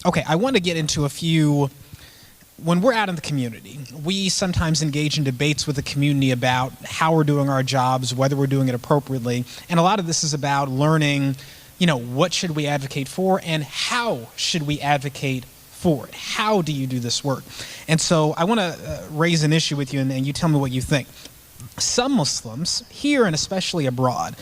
Okay, I want to get into a few. When we're out in the community, we sometimes engage in debates with the community about how we're doing our jobs, whether we're doing it appropriately. And a lot of this is about learning, what should we advocate for and how should we advocate for it? How do you do this work? And so I want to raise an issue with you, and you tell me what you think. Some Muslims, here and especially abroad,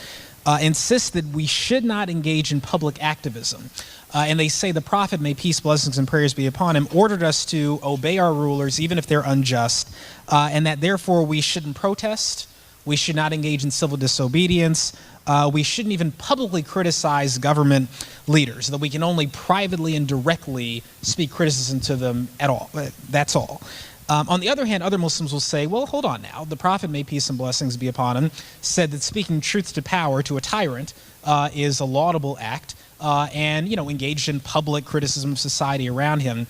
insist that we should not engage in public activism. And they say the Prophet, may peace, blessings, and prayers be upon him, ordered us to obey our rulers even if they're unjust, and that therefore we shouldn't protest, we should not engage in civil disobedience, we shouldn't even publicly criticize government leaders, that we can only privately and directly speak criticism to them at all. That's all. On the other hand, other Muslims will say, well, hold on now. The Prophet, may peace and blessings be upon him, said that speaking truth to power to a tyrant is a laudable act, and engaged in public criticism of society around him.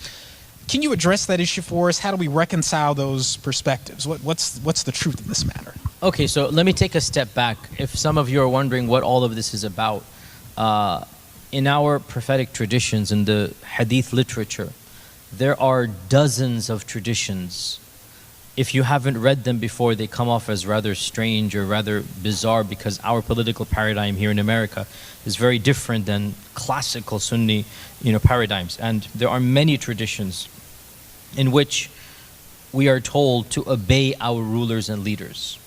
Can you address that issue for us? How do we reconcile those perspectives? What's the truth of this matter? Okay, so let me take a step back. If some of you are wondering what all of this is about, in our prophetic traditions, in the hadith literature, there are dozens of traditions. If you haven't read them before, they come off as rather strange or rather bizarre, because our political paradigm here in America is very different than classical Sunni, paradigms. And there are many traditions in which we are told to obey our rulers and leaders.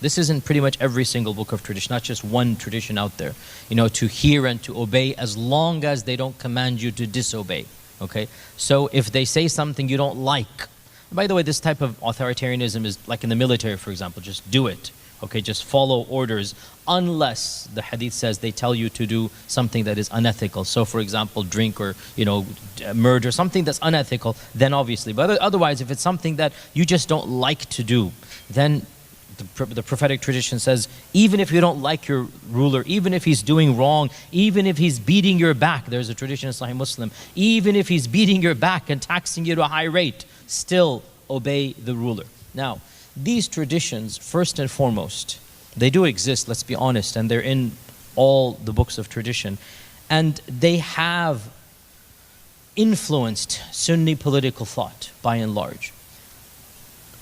This is in pretty much every single book of tradition, not just one tradition out there. To hear and to obey as long as they don't command you to disobey. Okay, so if they say something you don't like, by the way, this type of authoritarianism is like in the military, for example, just do it. Okay, just follow orders unless the hadith says they tell you to do something that is unethical. So for example, drink or, murder, something that's unethical, then obviously. But otherwise, if it's something that you just don't like to do, then the prophetic tradition says, even if you don't like your ruler, even if he's doing wrong, even if he's beating your back, there's a tradition in Sahih Muslim, even if he's beating your back and taxing you to a high rate, still obey the ruler. Now, these traditions, first and foremost, they do exist, let's be honest, and they're in all the books of tradition, and they have influenced Sunni political thought by and large.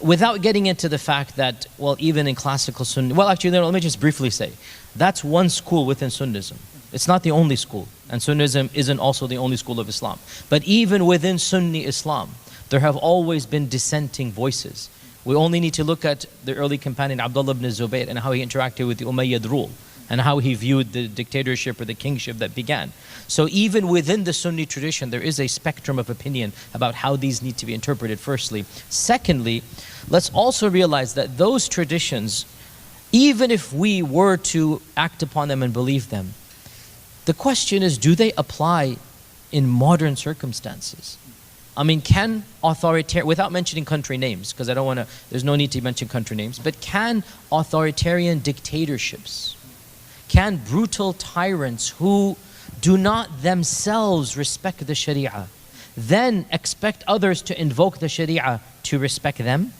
Without getting into the fact that, well, even in classical Sunni, well, actually, let me just briefly say, that's one school within Sunnism. It's not the only school, and Sunnism isn't also the only school of Islam. But even within Sunni Islam, there have always been dissenting voices. We only need to look at the early companion Abdullah ibn Zubayr and how he interacted with the Umayyad rule and how he viewed the dictatorship or the kingship that began. So even within the Sunni tradition, there is a spectrum of opinion about how these need to be interpreted, firstly. Secondly, let's also realize that those traditions, even if we were to act upon them and believe them, the question is, do they apply in modern circumstances? I mean, can authoritarian, without mentioning country names, because I don't want to, there's no need to mention country names, but can authoritarian dictatorships, can brutal tyrants who do not themselves respect the Sharia, then expect others to invoke the Sharia to respect them?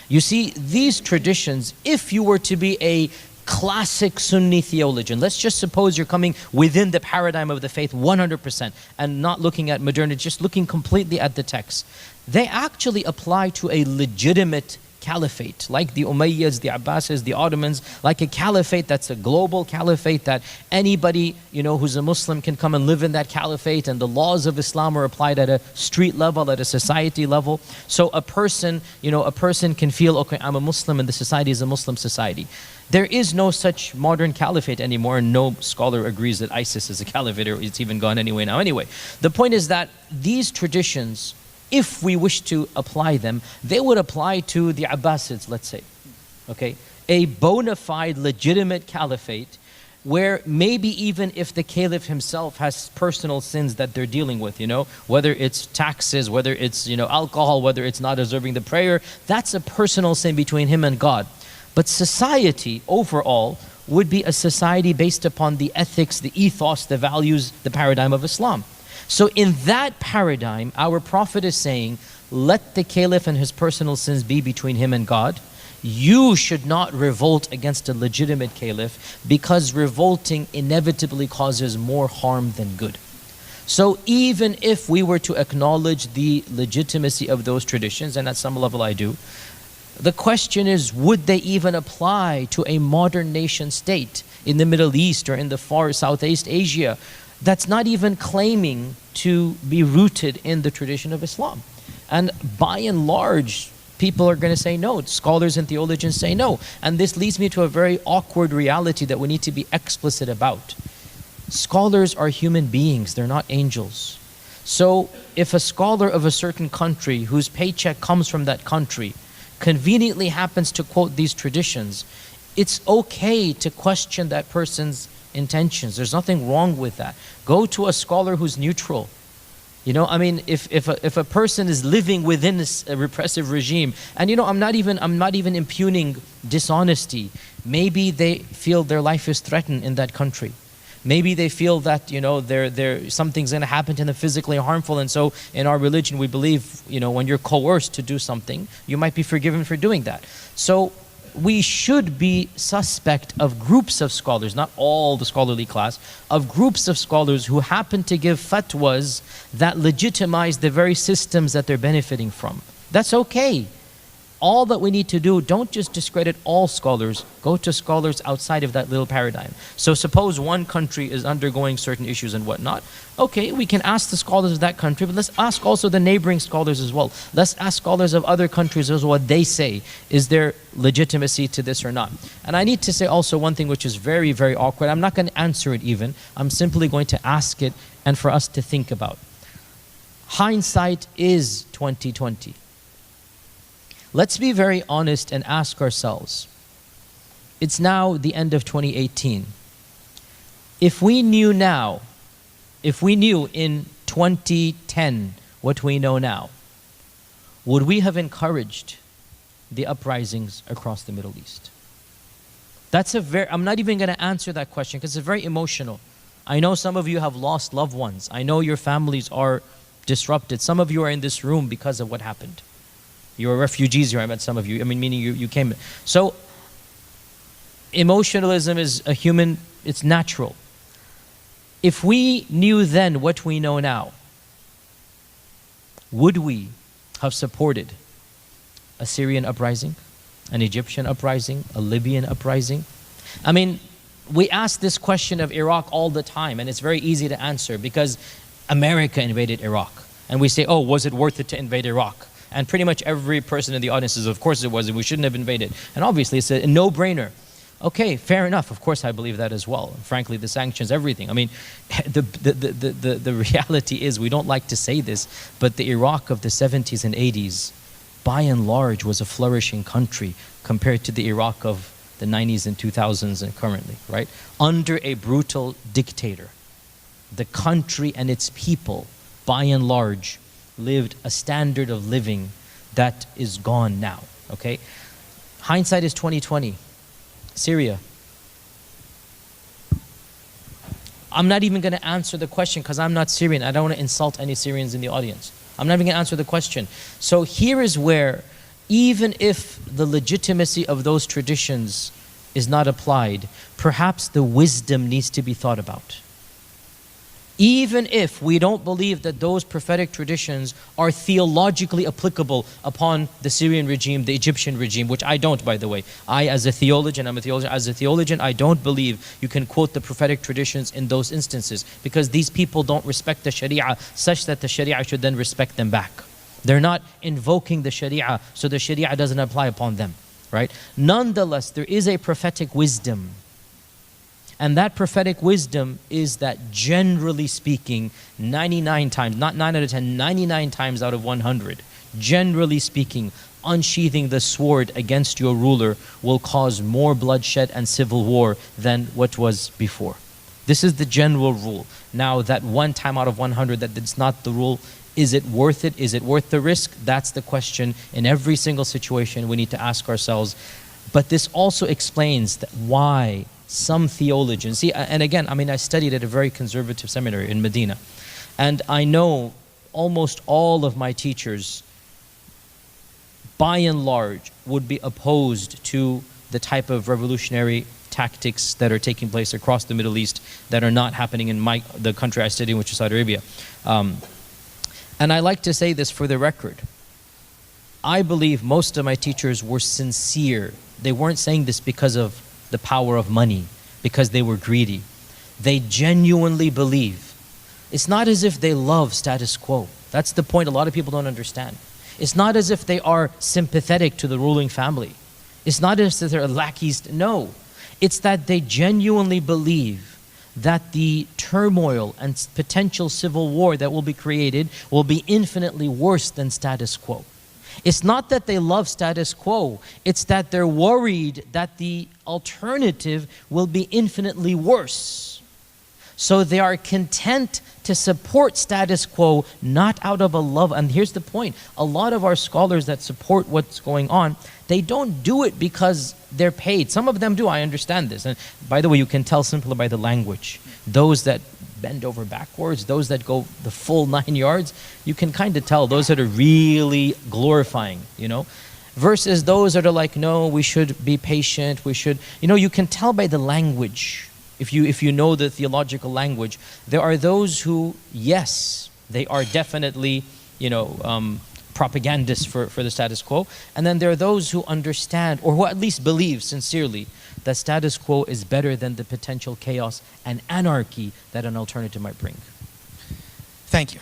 You see, these traditions, if you were to be a classic Sunni theologian, let's just suppose you're coming within the paradigm of the faith 100% and not looking at modernity, just looking completely at the text, they actually apply to a legitimate caliphate, like the Umayyads, the Abbasids, the Ottomans, like a caliphate that's a global caliphate that anybody, who's a Muslim can come and live in that caliphate, and the laws of Islam are applied at a street level, at a society level. So a person can feel, okay, I'm a Muslim and the society is a Muslim society. There is no such modern caliphate anymore, and no scholar agrees that ISIS is a caliphate, or it's even gone anyway now. Anyway, the point is that these traditions, if we wish to apply them, they would apply to the Abbasids, let's say, okay? A bona fide, legitimate caliphate where maybe even if the caliph himself has personal sins that they're dealing with, whether it's taxes, whether it's, alcohol, whether it's not observing the prayer, that's a personal sin between him and God. But society overall would be a society based upon the ethics, the ethos, the values, the paradigm of Islam. So in that paradigm, our Prophet is saying, let the caliph and his personal sins be between him and God. You should not revolt against a legitimate caliph, because revolting inevitably causes more harm than good. So even if we were to acknowledge the legitimacy of those traditions, and at some level I do, the question is, would they even apply to a modern nation state in the Middle East or in the far Southeast Asia that's not even claiming to be rooted in the tradition of Islam? And by and large, people are going to say no. Scholars and theologians say no. And this leads me to a very awkward reality that we need to be explicit about. Scholars are human beings, they're not angels. So if a scholar of a certain country whose paycheck comes from that country conveniently happens to quote these traditions, it's okay to question that person's intentions. There's nothing wrong with that. Go to a scholar who's neutral. You know, I mean, if a person is living within a repressive regime, and you know, I'm not even impugning dishonesty. Maybe they feel their life is threatened in that country. Maybe they feel that, you know, something's going to happen to them physically harmful, and so in our religion we believe, you know, when you're coerced to do something, you might be forgiven for doing that. So we should be suspect of groups of scholars, not all the scholarly class, of groups of scholars who happen to give fatwas that legitimize the very systems that they're benefiting from. That's okay. All that we need to do, don't just discredit all scholars, go to scholars outside of that little paradigm. So suppose one country is undergoing certain issues and whatnot. Okay, we can ask the scholars of that country, but let's ask also the neighboring scholars as well. Let's ask scholars of other countries as well what they say. Is there legitimacy to this or not? And I need to say also one thing which is very, very awkward. I'm not going to answer it even. I'm simply going to ask it and for us to think about. Hindsight is 2020. Let's be very honest and ask ourselves, it's now the end of 2018. If we knew now, if we knew in 2010 what we know now, would we have encouraged the uprisings across the Middle East? I'm not even going to answer that question because it's very emotional. I know some of you have lost loved ones. I know your families are disrupted. Some of you are in this room because of what happened. You're refugees here, I met some of you. I mean, meaning you came. So, emotionalism is a human, it's natural. If we knew then what we know now, would we have supported a Syrian uprising, an Egyptian uprising, a Libyan uprising? I mean, we ask this question of Iraq all the time, and it's very easy to answer because America invaded Iraq. And we say, oh, was it worth it to invade Iraq? And pretty much every person in the audience says, of course it was, and we shouldn't have invaded. And obviously it's a no-brainer. Okay, fair enough. Of course I believe that as well. Frankly, the sanctions, everything. I mean, the reality is, we don't like to say this, but the Iraq of the 70s and 80s, by and large, was a flourishing country compared to the Iraq of the 90s and 2000s and currently, right? Under a brutal dictator, the country and its people, by and large, lived a standard of living that is gone now, okay? Hindsight is 2020. Syria. I'm not even going to answer the question because I'm not Syrian. I don't want to insult any Syrians in the audience. I'm not even going to answer the question. So here is where, even if the legitimacy of those traditions is not applied, perhaps the wisdom needs to be thought about. Even if we don't believe that those prophetic traditions are theologically applicable upon the Syrian regime, the Egyptian regime, which I don't, by the way. As a theologian, I don't believe you can quote the prophetic traditions in those instances because these people don't respect the Sharia such that the Sharia should then respect them back. They're not invoking the Sharia, so the Sharia doesn't apply upon them, right? Nonetheless, there is a prophetic wisdom. And that prophetic wisdom is that, generally speaking, 99 times, not 9 out of 10, 99 times out of 100, generally speaking, unsheathing the sword against your ruler will cause more bloodshed and civil war than what was before. This is the general rule. Now, that 1 time out of 100 that is not the rule, is it worth it? Is it worth the risk? That's the question in every single situation we need to ask ourselves. But this also explains why some theologians, see, and again, I mean, I studied at a very conservative seminary in Medina, and I know almost all of my teachers, by and large, would be opposed to the type of revolutionary tactics that are taking place across the Middle East that are not happening in the country I study in, which is Saudi Arabia. And I like to say this for the record. I believe most of my teachers were sincere. They weren't saying this because of the power of money, because they were greedy. They genuinely believe. It's not as if they love status quo. That's the point a lot of people don't understand. It's not as if they are sympathetic to the ruling family. It's not as if they're lackeys. No. It's that they genuinely believe that the turmoil and potential civil war that will be created will be infinitely worse than status quo. It's not that they love status quo. It's that they're worried that the alternative will be infinitely worse. So they are content to support status quo, not out of a love. And here's the point. A lot of our scholars that support what's going on, they don't do it because they're paid. Some of them do, I understand this. And by the way, you can tell simply by the language. Those that bend over backwards, those that go the full 9 yards, you can kind of tell those that are really glorifying, versus those that are like, no, we should be patient, we should, you can tell by the language. If you know the theological language, there are those who, yes, they are definitely, propagandists for the status quo. And then there are those who understand, or who at least believe sincerely, that status quo is better than the potential chaos and anarchy that an alternative might bring. Thank you.